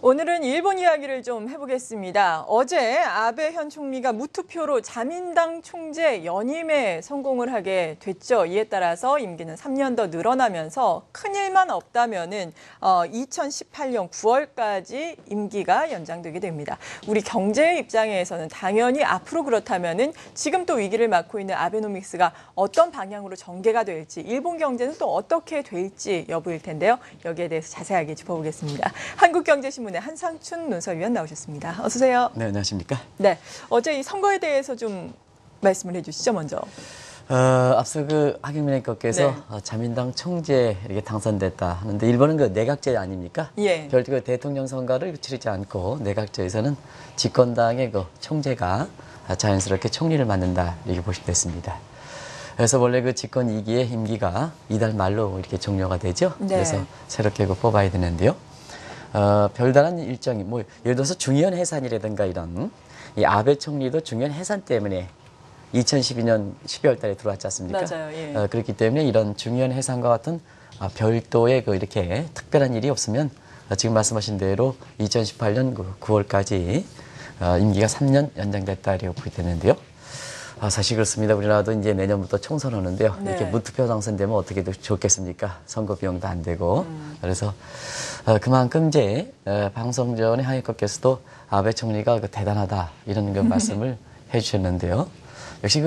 오늘은 일본 이야기를 좀 해보겠습니다. 어제 아베 현 총리가 무투표로 자민당 총재 연임에 성공을 하게 됐죠. 이에 따라서 임기는 3년 더 늘어나면서 큰일만 없다면은 2018년 9월까지 임기가 연장되게 됩니다. 우리 경제 입장에서는 당연히 앞으로 그렇다면은 지금 또 위기를 맞고 있는 아베노믹스가 어떤 방향으로 전개가 될지, 일본 경제는 또 어떻게 될지 여부일 텐데요. 여기에 대해서 자세하게 짚어보겠습니다. 한국경제신문 한상춘 논설위원 나오셨습니다. 어서 오세요. 네, 안녕하십니까? 네, 어제 이 선거에 대해서 좀 말씀을 해주시죠, 먼저. 앞서 하경민의께서 네. 자민당 총재 이렇게 당선됐다 하는데 일본은 내각제 아닙니까? 예. 별도 대통령 선거를 치르지 않고 내각제에서는 집권당의 총재가 자연스럽게 총리를 맡는다 이렇게 보시면 됐습니다. 그래서 원래 집권 2기의 임기가 이달 말로 이렇게 종료가 되죠. 네. 그래서 새롭게 뽑아야 되는데요. 별다른 일정이 예를 들어서 중의원 해산이라든가 이런 이 아베 총리도 중의원 해산 때문에 2012년 12월 달에 들어왔지 않습니까? 맞아요. 예. 그렇기 때문에 이런 중의원 해산과 같은 별도의 이렇게 특별한 일이 없으면 지금 말씀하신 대로 2018년 9월까지 임기가 3년 연장됐다 이렇게 보게 되는데요. 사실 그렇습니다. 우리나라도 이제 내년부터 총선하는데요. 네. 이렇게 무투표 당선되면 어떻게 좋겠습니까? 선거 비용도 안 되고. 그래서 그만큼 이제 방송 전에 하이커께서도 아베 총리가 대단하다 이런 말씀을 해주셨는데요. 역시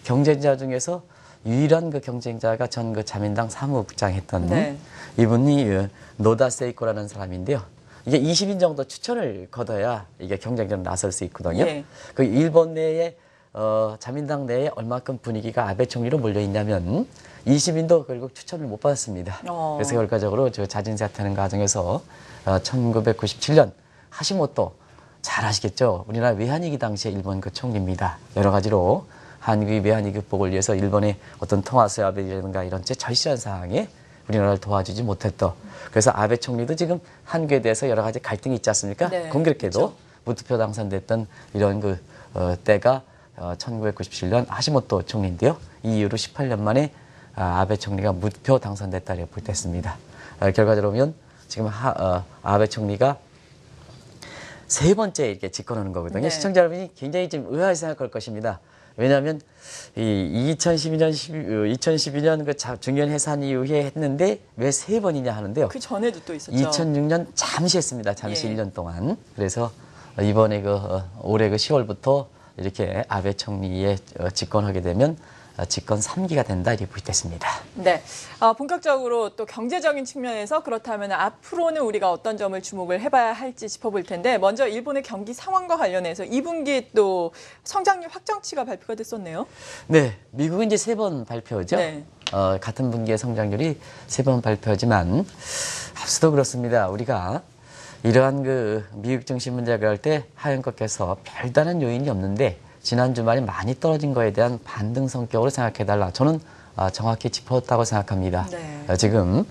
경쟁자 중에서 유일한 경쟁자가 전 자민당 사무국장 했던 네. 이분이 노다 세이코라는 사람인데요. 이게 20인 정도 추천을 거둬야 이게 경쟁전에 나설 수 있거든요. 예. 일본 내에 자민당 내에 얼마큼 분위기가 아베 총리로 몰려 있냐면 20인도 결국 추천을 못 받았습니다. 그래서 결과적으로 자진 사퇴하는 과정에서 1997년 하시모토 잘 아시겠죠? 우리나라 외환위기 당시에 일본 총리입니다. 여러 가지로 한국의 외환위기 극복을 위해서 일본의 어떤 통화수합이라든가 이런 절실한 상황에 우리나라를 도와주지 못했던. 그래서 아베 총리도 지금 한국에 대해서 여러 가지 갈등이 있지 않습니까? 네, 공교롭게도 그렇죠. 무투표 당선됐던 이런 때가 1997년 하시모토 총리인데요. 이 이후로 18년 만에 아베 총리가 무투표 당선됐다 이렇게 볼 때 했습니다. 결과적으로 보면 지금 아베 총리가 세 번째 이렇게 집권하는 거거든요. 네. 시청자 여러분이 굉장히 좀 의아하게 생각할 것입니다. 왜냐하면 이 2012년 중요한 해산 이후에 했는데 왜 세 번이냐 하는데요. 그 전에도 또 있었죠. 2006년 잠시 했습니다. 잠시 예. 1년 동안. 그래서 이번에 올해 10월부터 이렇게 아베 총리의 집권하게 되면 집권 3기가 된다 이렇게 부탁했습니다. 네, 본격적으로 또 경제적인 측면에서 그렇다면 앞으로는 우리가 어떤 점을 주목을 해봐야 할지 짚어볼 텐데 먼저 일본의 경기 상황과 관련해서 2분기 또 성장률 확정치가 발표가 됐었네요. 네, 미국은 이제 3번 발표죠. 네. 같은 분기의 성장률이 3번 발표지만 앞서도 그렇습니다. 우리가 이러한 미국 증시 문제를 할 때 하연커께서 별다른 요인이 없는데 지난 주말에 많이 떨어진 거에 대한 반등 성격으로 생각해달라. 저는 정확히 짚었다고 생각합니다. 네. 지금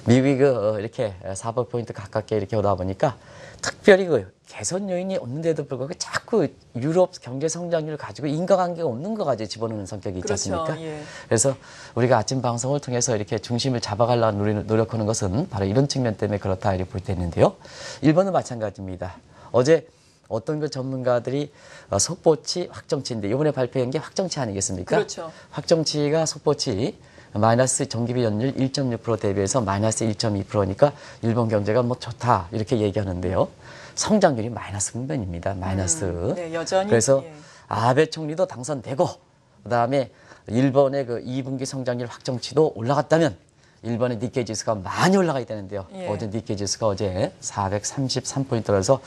미국이 이렇게 400포인트 가깝게 이렇게 오다 보니까 특별히 개선 요인이 없는데도 불구하고 자꾸 유럽 경제 성장률을 가지고 인과관계가 없는 거 가지고 집어넣는 성격이 있지 그렇죠. 않습니까? 예. 그래서 우리가 아침 방송을 통해서 이렇게 중심을 잡아가려고 노력하는 것은 바로 이런 측면 때문에 그렇다 이렇게 볼 때 있는데요. 일본은 마찬가지입니다. 어제 어떤 전문가들이 속보치, 확정치인데 이번에 발표한 게 확정치 아니겠습니까? 그렇죠. 확정치가 속보치 마이너스 정기비 연율 1.6% 대비해서 마이너스 1.2%니까 일본 경제가 좋다 이렇게 얘기하는데요. 성장률이 마이너스 국면입니다. 마이너스. 네, 여전히. 그래서 예. 아베 총리도 당선되고 그다음에 일본의 2분기 성장률 확정치도 올라갔다면 일본의 니케이 지수가 많이 올라가야 되는데요. 예. 어제 니케이 지수가 433포인트라서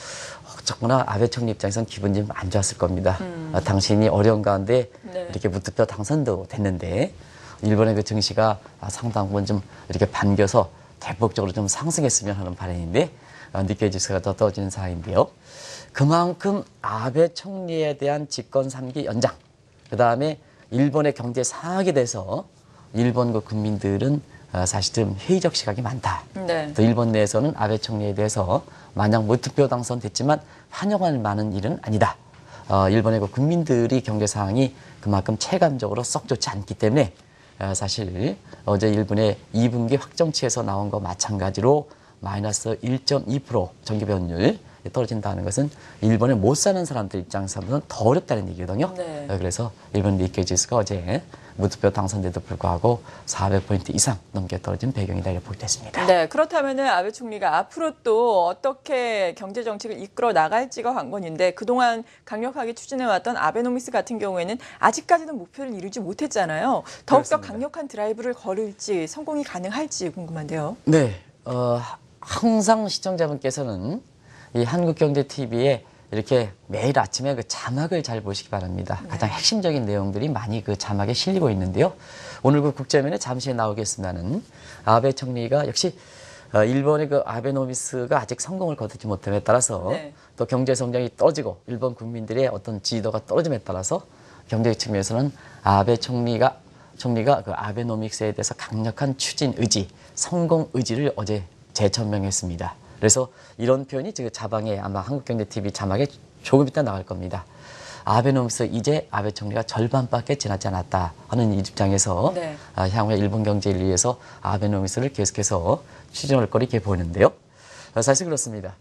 어쩌거나 아베 총리 입장에서는 기분이 좀 안 좋았을 겁니다. 당신이 어려운 가운데 네. 이렇게 무투표 당선도 됐는데 일본의 증시가 상당 부분 좀 이렇게 반겨서 대폭적으로 좀 상승했으면 하는 바람인데 니케이 지수가 더 떨어지는 상황인데요. 그만큼 아베 총리에 대한 집권 3기 연장, 그다음에 일본의 경제 상황에 대해서 일본 국민들은 사실 좀 회의적 시각이 많다. 네. 또 일본 내에서는 아베 총리에 대해서 마냥 무투표 당선됐지만 환영할 만한 일은 아니다. 일본의 국민들이 경제 상황이 그만큼 체감적으로 썩 좋지 않기 때문에 사실 어제 일본의 2분기 확정치에서 나온 거 마찬가지로 마이너스 1.2% 전기 배원율 떨어진다는 것은 일본에 못 사는 사람들 입장에서는 더 어렵다는 얘기거든요. 네. 그래서 일본 니케이 지수가 어제 무투표 당선돼도 불구하고 400포인트 이상 넘게 떨어진 배경이다 이렇게 보겠습니다. 네, 그렇다면은 아베 총리가 앞으로 또 어떻게 경제 정책을 이끌어 나갈지가 관건인데 그동안 강력하게 추진해왔던 아베노믹스 같은 경우에는 아직까지는 목표를 이루지 못했잖아요. 더욱더 그렇습니다. 강력한 드라이브를 걸을지 성공이 가능할지 궁금한데요. 네, 항상 시청자분께서는 이 한국경제TV에 이렇게 매일 아침에 그 자막을 잘 보시기 바랍니다. 가장 핵심적인 내용들이 많이 그 자막에 실리고 있는데요. 오늘 그 국제면에 잠시 나오겠습니다는 아베 총리가 역시 일본의 그 아베노미스가 아직 성공을 거두지 못함에 따라서 네. 또 경제 성장이 떨어지고 일본 국민들의 어떤 지지도가 떨어짐에 따라서 경제 측면에서는 아베 총리가 그 아베노믹스에 대해서 강력한 추진 의지, 성공 의지를 어제 재천명했습니다. 그래서 이런 표현이 지금 자방에 아마 한국경제TV 자막에 조금 이따 나갈 겁니다. 아베노믹스 이제 아베 총리가 절반밖에 지나지 않았다 하는 이 입장에서 네. 향후에 일본 경제를 위해서 아베노믹스를 계속해서 추진할 거리 이렇게 보이는데요. 사실 그렇습니다.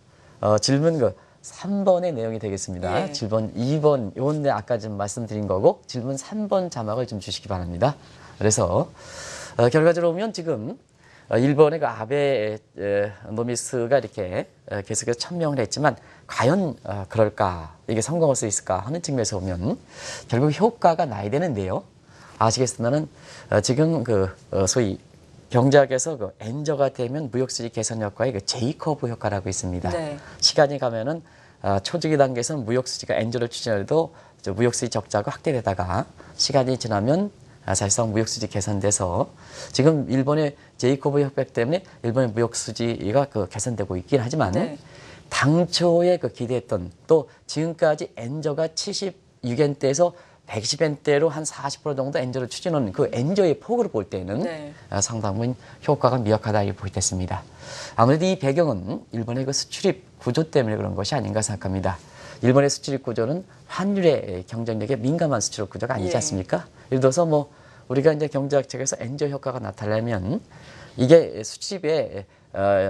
질문 3번의 내용이 되겠습니다. 예. 질문 2번, 요건 아까 좀 말씀드린 거고 질문 3번 자막을 좀 주시기 바랍니다. 그래서 결과적으로 보면 지금 일본의 그 아베 노미스가 이렇게 계속해서 천명을 했지만 과연 그럴까, 이게 성공할 수 있을까 하는 측면에서 보면 결국 효과가 나야 되는데요. 아시겠으면은 지금 소위 경제학에서 그 엔저가 되면 무역수지 개선 효과의 그 제이커브 효과라고 있습니다. 네. 시간이 가면은 초기기 단계에서는 무역수지가 엔저를 추진해도 무역수지 적자가 확대되다가 시간이 지나면 사실상 무역수지 개선돼서 지금 일본의 제이코브 협약 때문에 일본의 무역수지가 개선되고 있긴 하지만 네. 당초에 기대했던 또 지금까지 엔저가 76엔대에서 110엔대로 한 40% 정도 엔저를 추진하는 그 엔저의 폭으로 볼 때는 네. 상당히 효과가 미약하다 이렇게 보이겠습니다. 아무래도 이 배경은 일본의 그 수출입 구조 때문에 그런 것이 아닌가 생각합니다. 일본의 수출입 구조는 환율의 경쟁력에 민감한 수출입 구조가 아니지 않습니까? 예를 들어서 우리가 이제 경제학 책에서 엔저 효과가 나타나려면 이게 수출입의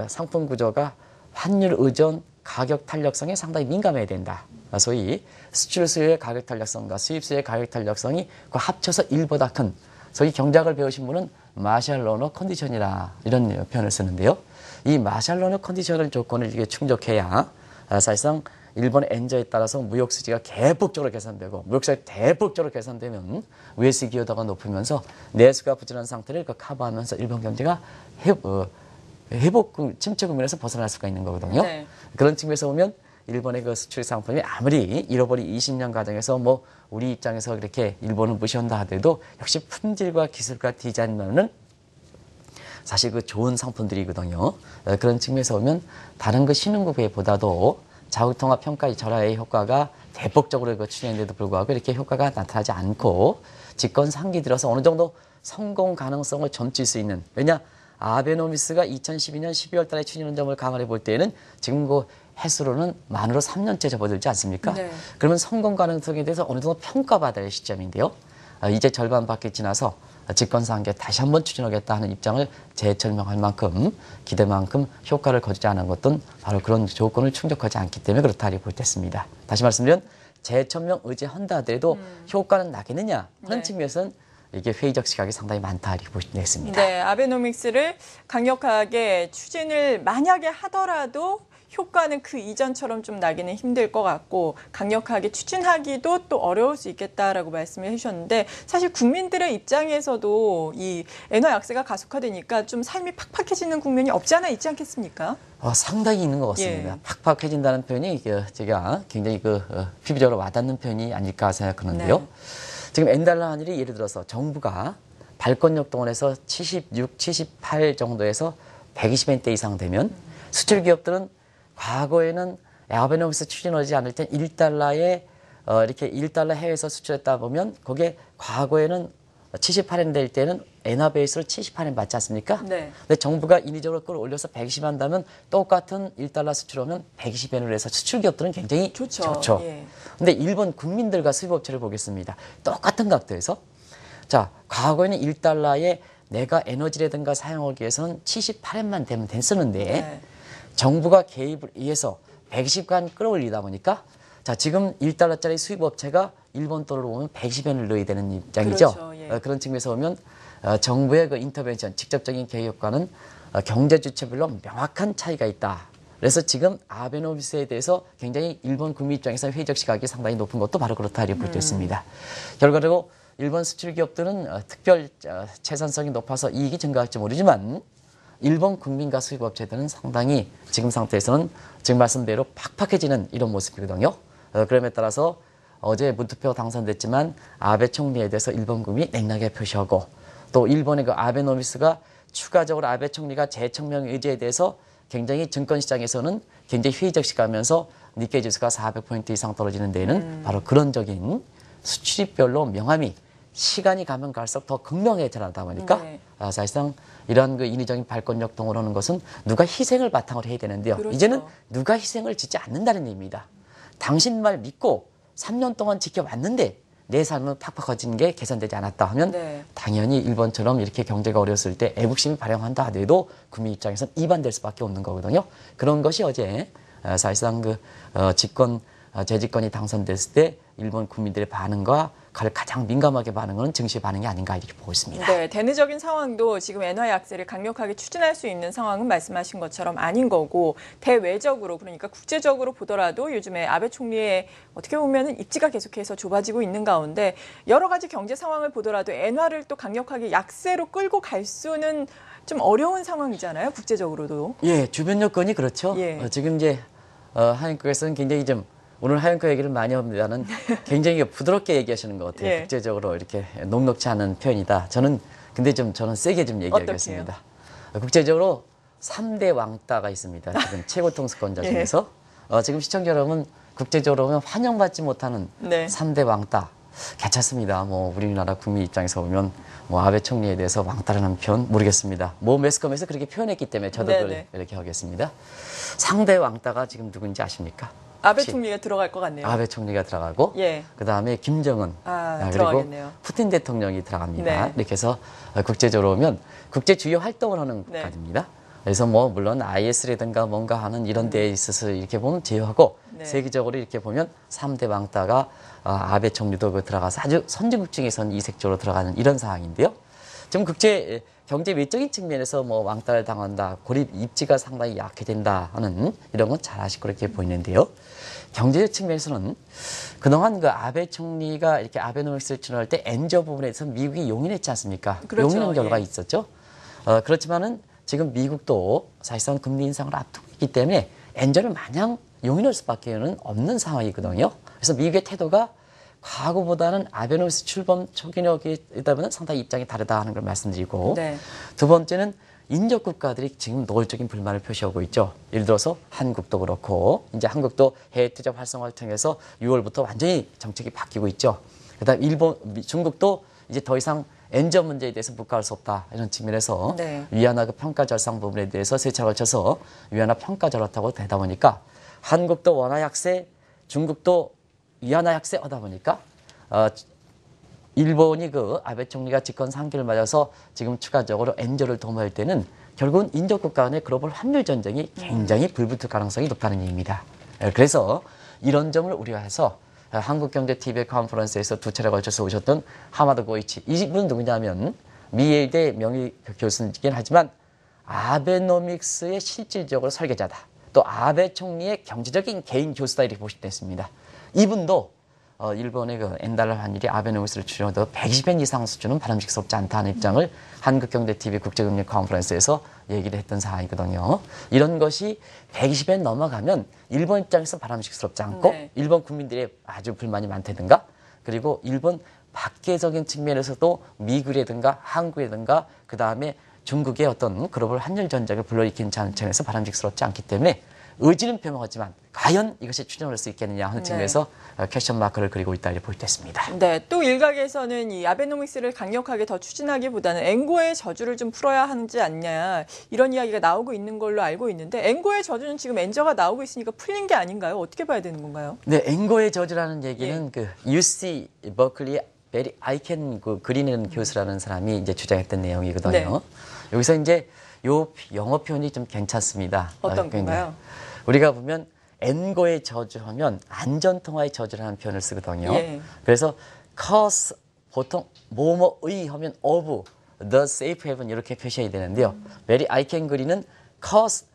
상품 구조가 환율 의존 가격 탄력성에 상당히 민감해야 된다. 소위 수출 수요의 가격 탄력성과 수입 수요의 가격 탄력성이 합쳐서 1보다 큰, 소위 경제학을 배우신 분은 마샬 러너 컨디션이라 이런 표현을 쓰는데요. 이 마샬 러너 컨디션을 조건을 이게 충족해야 사실상 일본의 엔저에 따라서 무역 수지가 대폭적으로 개선되고 무역 수지가 대폭적으로 개선되면 외수 기여도가 높으면서 내수가 부진한 상태를 커버하면서 일본 경제가 회복 침체 국면에서 벗어날 수가 있는 거거든요. 네. 그런 측면에서 보면 일본의 그 수출 상품이 아무리 잃어버린 20년 과정에서 우리 입장에서 그렇게 일본을 무시한다 하더라도 역시 품질과 기술과 디자인만은 사실 좋은 상품들이거든요. 그런 측면에서 보면 다른 신흥국보다도 자국통화 평가 절하의 효과가 대폭적으로 추진했는데도 불구하고 이렇게 효과가 나타나지 않고 집권 상기 들어서 어느 정도 성공 가능성을 점칠 수 있는, 왜냐 아베노미스가 2012년 12월 달에 추진한 점을 감안해 볼 때에는 지금 해수로는 만으로 3년째 접어들지 않습니까? 네. 그러면 성공 가능성에 대해서 어느 정도 평가받아야 할 시점인데요. 이제 절반밖에 지나서 집권상기에 다시 한번 추진하겠다 하는 입장을 재설명할 만큼 기대만큼 효과를 거두지 않은 것은 바로 그런 조건을 충족하지 않기 때문에 그렇다 이렇게 보겠습니다. 다시 말씀드리면 재천명 의지한다 하더라도 효과는 나겠느냐 하는 네. 측면에서는 이게 회의적 시각이 상당히 많다 이렇게 보겠습니다. 네, 아베노믹스를 강력하게 추진을 만약에 하더라도 효과는 그 이전처럼 좀 나기는 힘들 것 같고 강력하게 추진하기도 또 어려울 수 있겠다라고 말씀을 해주셨는데 사실 국민들의 입장에서도 이 엔화 약세가 가속화되니까 좀 삶이 팍팍해지는 국면이 없지 않아 있지 않겠습니까? 상당히 있는 것 같습니다. 예. 팍팍해진다는 표현이 제가 굉장히 피부적으로 와닿는 표현이 아닐까 생각하는데요. 네. 지금 엔달러 환율이 예를 들어서 정부가 발권력 동원해서 76, 78 정도에서 120엔대 이상 되면 수출 기업들은 과거에는 아베노믹스 추진하지 않을 땐 1달러에 이렇게 1달러 해외에서 수출했다 보면 거기에 과거에는 78엔 될 때는 엔화 베이스로 78엔 받지 않습니까? 네. 근데 정부가 인위적으로 그걸 올려서 120 한다면 똑같은 1달러 수출하면 120엔으로 해서 수출 기업들은 굉장히 좋죠. 예. 근데 일본 국민들과 수입업체를 보겠습니다. 똑같은 각도에서 자, 과거에는 1달러에 내가 에너지라든가 사용하기 위해서는 78엔만 되면 쓰는데 네. 정부가 개입을 위해서 120간 끌어올리다 보니까 자 지금 1달러짜리 수입업체가 일본 돈으로 보면 110엔을 넣어야 되는 입장이죠. 그렇죠. 예. 그런 측면에서 보면 정부의 그 인터벤션, 직접적인 개입 효과는 경제 주체별로 명확한 차이가 있다. 그래서 지금 아베노미스에 대해서 굉장히 일본 국민 입장에서 회의적 시각이 상당히 높은 것도 바로 그렇다 이렇게 볼 수 있습니다. 결과적으로 일본 수출 기업들은 특별 채산성이 높아서 이익이 증가할지 모르지만 일본 국민과 수입업체들은 상당히 지금 상태에서는 지금 말씀대로 팍팍해지는 이런 모습이거든요. 그럼에 따라서 어제 무투표 당선됐지만 아베 총리에 대해서 일본 국민이 냉랭하게 표시하고 또 일본의 그 아베노미스가 추가적으로 아베 총리가 재청명 의지에 대해서 굉장히 증권시장에서는 굉장히 회의적 시가하면서 니케이 지수가 400포인트 이상 떨어지는 데에는 바로 그런적인 수출입별로 명암이 시간이 가면 갈수록 더 극명해져나다 보니까 네. 사실상 이러한 그 인위적인 발권력 동원하는 것은 누가 희생을 바탕으로 해야 되는데요. 그렇죠. 이제는 누가 희생을 짓지 않는다는 의미입니다. 당신 말 믿고 3년 동안 지켜왔는데 내 삶은 팍팍해진 게 개선되지 않았다 하면 네. 당연히 일본처럼 이렇게 경제가 어려웠을 때 애국심이 발영한다 하더라도 국민 입장에서는 이반될 수밖에 없는 거거든요. 그런 것이 어제 사실상 그 재집권이 당선됐을 때 일본 국민들의 반응과 가장 민감하게 반응은 증시 반응이 아닌가 이렇게 보고 있습니다. 네, 대내적인 상황도 지금 엔화 약세를 강력하게 추진할 수 있는 상황은 말씀하신 것처럼 아닌 거고 대외적으로 그러니까 국제적으로 보더라도 요즘에 아베 총리의 어떻게 보면 입지가 계속해서 좁아지고 있는 가운데 여러 가지 경제 상황을 보더라도 엔화를 또 강력하게 약세로 끌고 갈 수는 좀 어려운 상황이잖아요, 국제적으로도. 예, 주변 여건이 그렇죠. 예. 지금 이제 한국에서는 굉장히 좀 오늘 하얀코 얘기를 많이 합니다는 굉장히 부드럽게 얘기하시는 것 같아요. 예. 국제적으로 이렇게 녹록지 않은 표현이다. 저는 세게 좀 얘기하겠습니다. 국제적으로 3대 왕따가 있습니다. 지금 최고 통수권자 예. 중에서 지금 시청자 여러분 국제적으로 보면 환영받지 못하는 네. 3대 왕따 괜찮습니다. 뭐 우리나라 국민 입장에서 보면 뭐 아베 총리에 대해서 왕따라는 표현 모르겠습니다. 뭐 매스컴에서 그렇게 표현했기 때문에 저도 네네. 이렇게 하겠습니다. 상대 왕따가 지금 누군지 아십니까? 아베 혹시? 총리가 들어갈 것 같네요. 아베 총리가 들어가고 예. 그다음에 김정은 그리고 들어가겠네요. 푸틴 대통령이 들어갑니다. 네. 이렇게 해서 국제적으로 보면 국제 주요 활동을 하는 네. 국가입니다. 그래서 뭐 물론 IS라든가 뭔가 하는 이런 데에 있어서 이렇게 보면 제외하고 네. 세계적으로 이렇게 보면 3대 왕따가 아베 총리도 들어가서 아주 선진국 중에서는 이색적으로 들어가는 이런 상황인데요. 지금 경제 외적인 측면에서 뭐 왕따를 당한다, 고립 입지가 상당히 약해진다 하는 이런 건 잘 아실 거렇게 보이는데요. 경제적 측면에서는 그동안 그 아베 총리가 이렇게 아베노믹스를 추진할 때 엔저 부분에 서 미국이 용인했지 않습니까? 그렇죠. 용인한 결과가 예. 있었죠. 그렇지만은 지금 미국도 사실상 금리 인상을 앞두고 있기 때문에 엔저를 마냥 용인할 수밖에는 없는 상황이거든요. 그래서 미국의 태도가 과거보다는 아베노믹스 출범 초기력이다 보면 상당히 입장이 다르다 하는 걸 말씀드리고 네. 두 번째는 인접 국가들이 지금 노골적인 불만을 표시하고 있죠. 예를 들어서 한국도 그렇고 이제 한국도 해외 투자 활성화를 통해서 6월부터 완전히 정책이 바뀌고 있죠. 그다음 중국도 이제 더 이상 엔저 문제에 대해서 묵과할 수 없다 이런 측면에서 네. 위안화 그 평가 절상 부분에 대해서 세 차례 걸쳐서 위안화 평가 절하다고 되다 보니까 한국도 원화 약세, 중국도 위안화 약세 하다 보니까 일본이 그 아베 총리가 집권 3기를 맞아서 지금 추가적으로 엔저를 도모할 때는 결국은 인접 국가 간의 글로벌 환율 전쟁이 굉장히 불붙을 가능성이 높다는 얘기입니다. 그래서 이런 점을 우려해서 한국경제TV 컨퍼런스에서 두 차례 걸쳐서 오셨던 하마드 고이치 이분은 누구냐면 미예대 명예 교수이긴 하지만 아베노믹스의 실질적으로 설계자다. 또 아베 총리의 경제적인 개인 교수다 이렇게 보시면 됐습니다. 이분도 일본의 그 엔달러 환율이 아베노믹스를 추진해도 120엔 이상 수준은 바람직스럽지 않다는 입장을 한국경제TV 국제금리 컨퍼런스에서 얘기를 했던 상황이거든요. 이런 것이 120엔 넘어가면 일본 입장에서 바람직스럽지 않고 네. 일본 국민들의 아주 불만이 많다든가 그리고 일본 밖에적인 측면에서도 미국이라든가 한국이라든가 그다음에 중국의 어떤 글로벌 환율 전쟁을 불러일으키는 차원에서 바람직스럽지 않기 때문에 의지는 표명하지만 과연 이것이 추진할 수 있겠느냐 하는 측면에서 퀘스천 마크를 그리고 있다 이렇게 볼 수 있습니다. 네, 또 일각에서는 이 아베노믹스를 강력하게 더 추진하기보다는 엔고의 저주를 좀 풀어야 하지 않냐 이런 이야기가 나오고 있는 걸로 알고 있는데 엔고의 저주는 지금 엔저가 나오고 있으니까 풀린 게 아닌가요? 어떻게 봐야 되는 건가요? 네, 엔고의 저주라는 얘기는 그 UC 버클리 베리 아이켄 그 그린이라는 교수라는 사람이 이제 주장했던 내용이거든요. 네. 여기서 이제 요 영어 표현이 좀 괜찮습니다. 어떤 건가요? 우리가 보면 엔고의 저주하면 안전통화의 저주라는 표현을 쓰거든요. 예. 그래서 cause 보통 뭐뭐의 하면 of the safe haven 이렇게 표시해야 되는데요. 메리 아이켄그리는 cause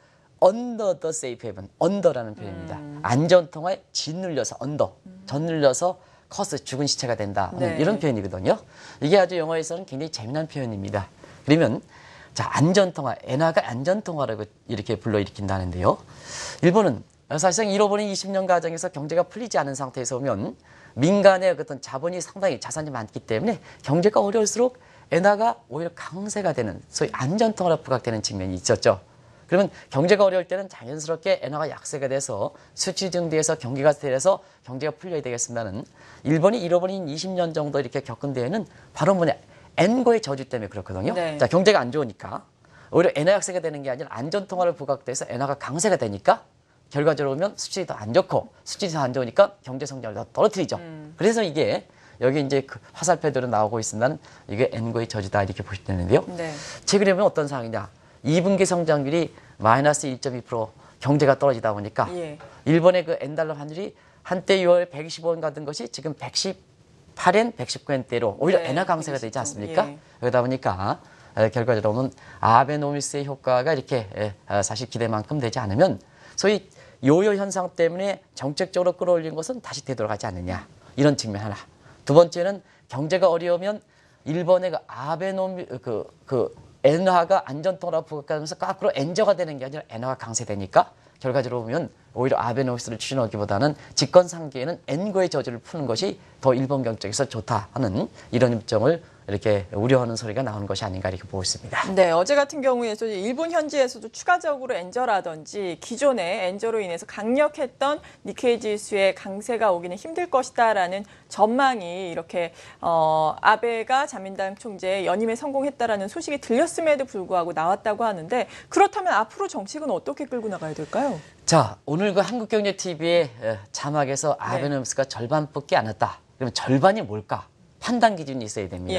under the safe haven, under라는 표현입니다. 안전통화에 짓눌려서 under, 젖눌려서 cause 죽은 시체가 된다 하는 네. 이런 표현이거든요. 이게 아주 영어에서는 굉장히 재미난 표현입니다. 그러면 자 안전통화, 엔화가 안전통화라고 이렇게 불러일으킨다는데요. 일본은 사실상 잃어버린 20년 과정에서 경제가 풀리지 않은 상태에서 오면 민간의 어떤 자본이 상당히 자산이 많기 때문에 경제가 어려울수록 엔화가 오히려 강세가 되는 소위 안전통화로 부각되는 측면이 있었죠. 그러면 경제가 어려울 때는 자연스럽게 엔화가 약세가 돼서 수치 증대해서 경기가 세려서 경제가 풀려야 되겠습니다는 일본이 잃어버린 20년 정도 이렇게 겪은 데에는 바로 뭐냐 엔고의 저주 때문에 그렇거든요. 네. 자 경제가 안 좋으니까 오히려 엔화 약세가 되는 게 아니라 안전통화로 부각돼서 엔화가 강세가 되니까 결과적으로 보면 수출이 더 안 좋고 수출이 더 안 좋으니까 경제 성장을 더 떨어뜨리죠. 그래서 이게 여기 이제 그 화살표들은 나오고 있습니다는 이게 엔고의 저주다 이렇게 보시면 되는데요. 네. 최근에 보면 어떤 상황이냐. 2분기 성장률이 마이너스 1.2% 경제가 떨어지다 보니까 예. 일본의 그 엔달러 환율이 한때 6월에 125원 가던 것이 지금 118엔, 119엔대로 오히려 네, 엔화 강세가 되지 119, 않습니까? 예. 그러다 보니까 결과적으로는 아베노미스의 효과가 이렇게 사실 기대만큼 되지 않으면 소위 요요 현상 때문에 정책적으로 끌어올린 것은 다시 되돌아가지 않느냐. 이런 측면 하나. 두 번째는 경제가 어려우면 일본의 그 아베노미 엔화가 안전통화로 부각하면서 거꾸로 엔저가 되는 게 아니라 엔화가 강세되니까 결과적으로 보면 오히려 아베노미스를 추진하기보다는 집권 상기에는 엔고의 저주를 푸는 것이 더 일본 경제에서 좋다 하는 이런 입장을 이렇게 우려하는 소리가 나오는 것이 아닌가 이렇게 보고 있습니다. 네, 어제 같은 경우에도 일본 현지에서도 추가적으로 엔저라든지 기존의 엔저로 인해서 강력했던 니케이 지수의 강세가 오기는 힘들 것이다라는 전망이 이렇게 아베가 자민당 총재 연임에 성공했다라는 소식이 들렸음에도 불구하고 나왔다고 하는데 그렇다면 앞으로 정책은 어떻게 끌고 나가야 될까요? 자, 오늘 그 한국경제TV의 자막에서 아베노미스가 절반 뽑지 않았다. 그러면 절반이 뭘까? 판단 기준이 있어야 됩니다.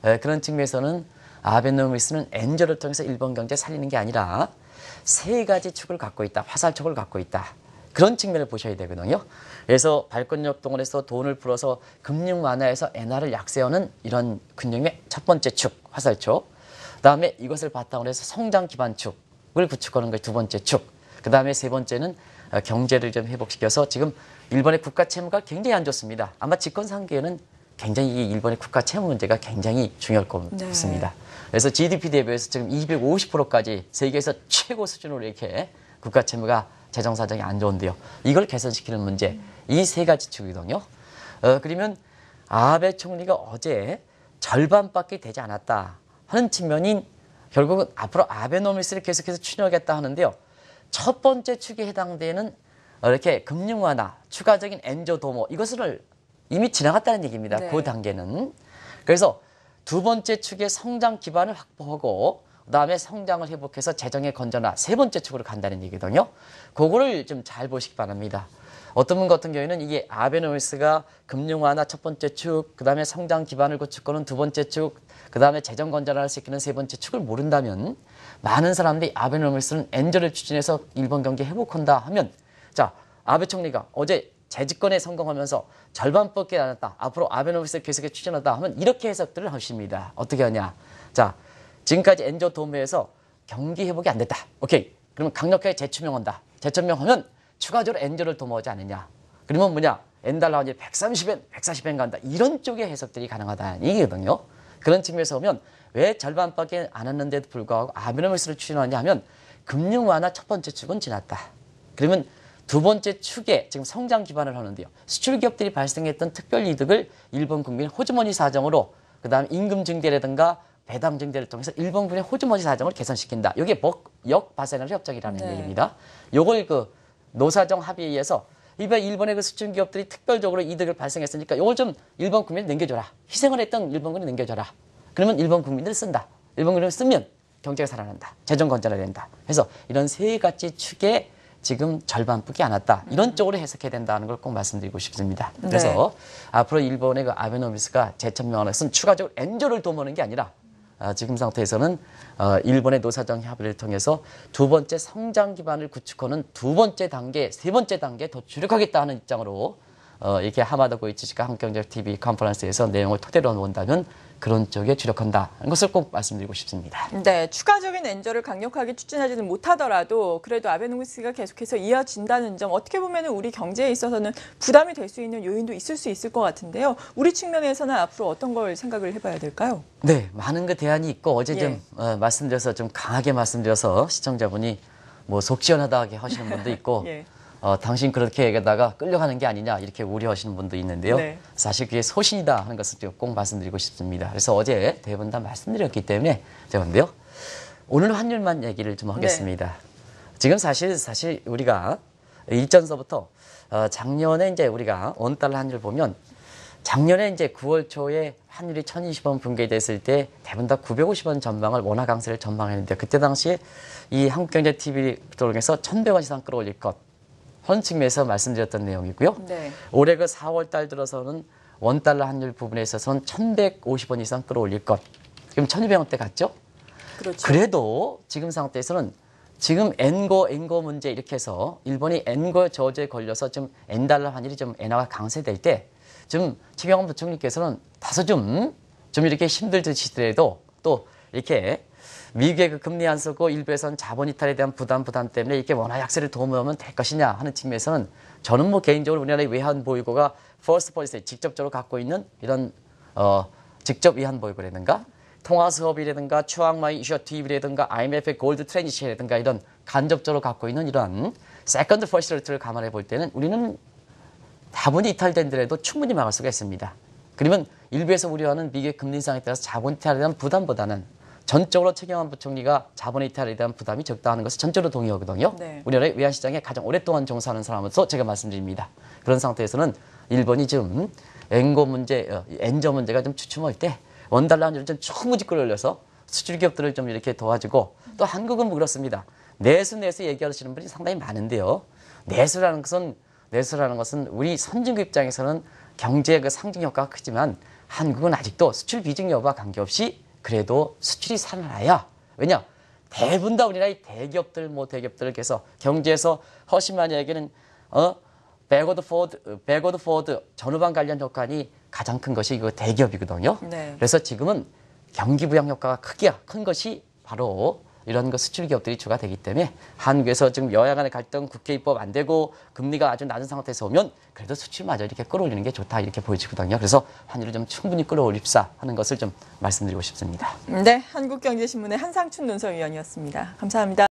예. 그런 측면에서는 아베노미스는 엔저를 통해서 일본 경제 살리는 게 아니라 세 가지 축을 갖고 있다. 화살촉을 갖고 있다. 그런 측면을 보셔야 되거든요. 그래서 발권력 동원해서 돈을 풀어서 금융 완화해서 엔화를 약세하는 이런 근육의 첫 번째 축, 화살촉. 그다음에 이것을 바탕으로 해서 성장 기반 축을 구축하는 것이 두 번째 축. 그다음에 세 번째는 경제를 좀 회복시켜서 지금 일본의 국가 채무가 굉장히 안 좋습니다. 아마 집권 상기에는 굉장히 이 일본의 국가 채무 문제가 굉장히 중요할 것 같습니다. 네. 그래서 GDP 대비해서 지금 250%까지 세계에서 최고 수준으로 이렇게 국가 채무가 재정 사정이 안 좋은데요. 이걸 개선시키는 문제, 이 세 가지 축이거든요. 그러면 아베 총리가 어제 절반밖에 되지 않았다 하는 측면인 결국은 앞으로 아베노미스를 계속해서 추진하겠다 하는데요. 첫 번째 축에 해당되는 이렇게 금융 완화, 추가적인 엔저 도모 이것을 이미 지나갔다는 얘기입니다. 네. 그 단계는. 그래서 두 번째 축의 성장 기반을 확보하고 그다음에 성장을 회복해서 재정의 건전화 세 번째 축으로 간다는 얘기거든요. 그거를 좀 잘 보시기 바랍니다. 어떤 분 같은 경우에는 이게 아베노미스가 금융 완화 첫 번째 축, 그다음에 성장 기반을 구축하는 두 번째 축, 그다음에 재정 건전화를 시키는 세 번째 축을 모른다면 많은 사람들이 아베노미스는 엔저를 추진해서 일본 경기 회복한다 하면 자, 아베 총리가 어제 재집권에 성공하면서 절반밖에 안 했다. 앞으로 아베노미스를 계속해서 추진하다 하면 이렇게 해석들을 하십니다. 어떻게 하냐. 자, 지금까지 엔저 도매에서 경기 회복이 안 됐다. 오케이. 그러면 강력하게 재추명한다. 재추명하면 추가적으로 엔저를 도모하지 않느냐. 그러면 뭐냐. 엔달러 환율이 130엔, 140엔 간다. 이런 쪽의 해석들이 가능하다는 얘기거든요. 그런 측면에서 보면 왜 절반밖에 안 했는데도 불구하고 아베노미스를 추진하냐 하면 금융 완화 첫 번째 축은 지났다. 그러면 두 번째 축에 지금 성장 기반을 하는데요. 수출 기업들이 발생했던 특별 이득을 일본 국민 호주머니 사정으로 그다음 임금 증대라든가 배당 증대를 통해서 일본 국민의 호주머니 사정을 개선시킨다. 이게 역바세널 협정이라는 네. 얘기입니다. 요걸 그 노사정 합의에 의해서 일본의 그 수출 기업들이 특별적으로 이득을 발생했으니까 이걸 좀 일본 국민에 넘겨줘라. 희생을 했던 일본 국민에 넘겨줘라. 그러면 일본 국민들을 쓴다. 일본 국민을 쓰면 경제가 살아난다. 재정 건전화 된다. 그래서 이런 세 가지 축에 지금 절반밖에 안 왔다. 이런 쪽으로 해석해야 된다는 걸 꼭 말씀드리고 싶습니다. 그래서 앞으로 일본의 그 아베노미스가 재천명한 것은 추가적으로 엔저를 도모하는 게 아니라 지금 상태에서는 일본의 노사정 협의를 통해서 두 번째 성장 기반을 구축하는 두 번째 단계, 세 번째 단계 더 주력하겠다 하는 입장으로 이렇게 하마다 고이치시가 한국경제TV 컨퍼런스에서 내용을 토대로 본다면 그런 쪽에 주력한다는 것을 꼭 말씀드리고 싶습니다. 네, 추가적인 엔저를 강력하게 추진하지는 못하더라도 그래도 아베노미스가 계속해서 이어진다는 점 어떻게 보면 우리 경제에 있어서는 부담이 될 수 있는 요인도 있을 수 있을 것 같은데요. 우리 측면에서는 앞으로 어떤 걸 생각을 해봐야 될까요? 네, 많은 그 대안이 있고 어제 좀 말씀드려서 좀 강하게 말씀드려서 시청자분이 뭐 속 시원하다게 하시는 분도 있고 예. 당신 그렇게 얘기하다가 끌려가는 게 아니냐 이렇게 우려하시는 분도 있는데요. 네. 사실 그게 소신이다 하는 것을 꼭 말씀드리고 싶습니다. 그래서 어제 대부분 다 말씀드렸기 때문에 제가 근데요. 오늘 환율만 얘기를 좀 하겠습니다. 네. 지금 사실 우리가 일전서부터 작년에 이제 우리가 원달러 환율 보면 작년에 이제 9월 초에 환율이 1,020원 붕괴됐을 때 대부분 다 950원 전망을 원화 강세를 전망했는데 그때 당시에 이 한국경제TV 통해서 1,100원 이상 끌어올릴 것 현 측면에서 말씀드렸던 내용이고요. 네. 올해 그 4월 달 들어서는 원달러 환율 부분에 있어서는 1,150원 이상 끌어올릴 것. 지금 1,200원대 갔죠? 그렇죠. 그래도 지금 상태에서는 지금 엔고 문제 이렇게 해서 일본이 엔고 저주에 걸려서 좀 엔달러 환율이 좀 엔화가 강세될 때 좀 최경환 부총리께서는 다소 좀 이렇게 힘들듯이더라도 또 이렇게 미국의 그 금리 안 쓰고 일부에서는 자본 이탈에 대한 부담 때문에 이렇게 원화 약세를 도모하면 될 것이냐 하는 측면에서는 저는 뭐 개인적으로 우리나라의 외환 보유고가 퍼스트 폴리시에 직접적으로 갖고 있는 이런 직접 외환 보유고라든가 통화 수업이라든가 추앙마이 이슈 투입이라든가 IMF의 골드 트랜지션이라든가 이런 간접적으로 갖고 있는 이런 세컨드 퍼시리티를 감안해 볼 때는 우리는 자본이 이탈된더라도 충분히 막을 수가 있습니다. 그러면 일부에서 우려하는 미국의 금리 인상에 따라서 자본 이탈에 대한 부담보다는 전적으로 최경환 부총리가 자본 이탈에 대한 부담이 적다 하는 것을 전적으로 동의하거든요. 네. 우리나라의 외환시장에 가장 오랫동안 종사하는 사람으로서 제가 말씀드립니다. 그런 상태에서는 일본이 지금 엔고 문제, 엔저 문제가 좀 주춤할 때 원달러 환율을 좀 충분히 끌어올려서 수출 기업들을 좀 이렇게 도와주고 또 한국은 뭐 그렇습니다. 내수 얘기하시는 분이 상당히 많은데요. 내수라는 것은 우리 선진국 입장에서는 경제의 그 상징 효과가 크지만 한국은 아직도 수출 비중 여부와 관계없이 그래도 수출이 살아나야 왜냐 대부분 다 우리나라의 대기업들 계서 경제에서 훨씬 많이 얘기는 백워드 포워드 전후방 관련 효과니 가장 큰 것이 그 대기업이거든요. 네. 그래서 지금은 경기 부양 효과가 큰 것이 바로 이런 그 수출 기업들이 주가 되기 때문에 한국에서 지금 여야 간의 갈등 국회 입법 안 되고 금리가 아주 낮은 상태에서 오면 그래도 수출마저 이렇게 끌어올리는 게 좋다 이렇게 보여지거든요. 그래서 환율을 좀 충분히 끌어올립사 하는 것을 좀 말씀드리고 싶습니다. 네, 한국경제신문의 한상춘 논설위원이었습니다. 감사합니다.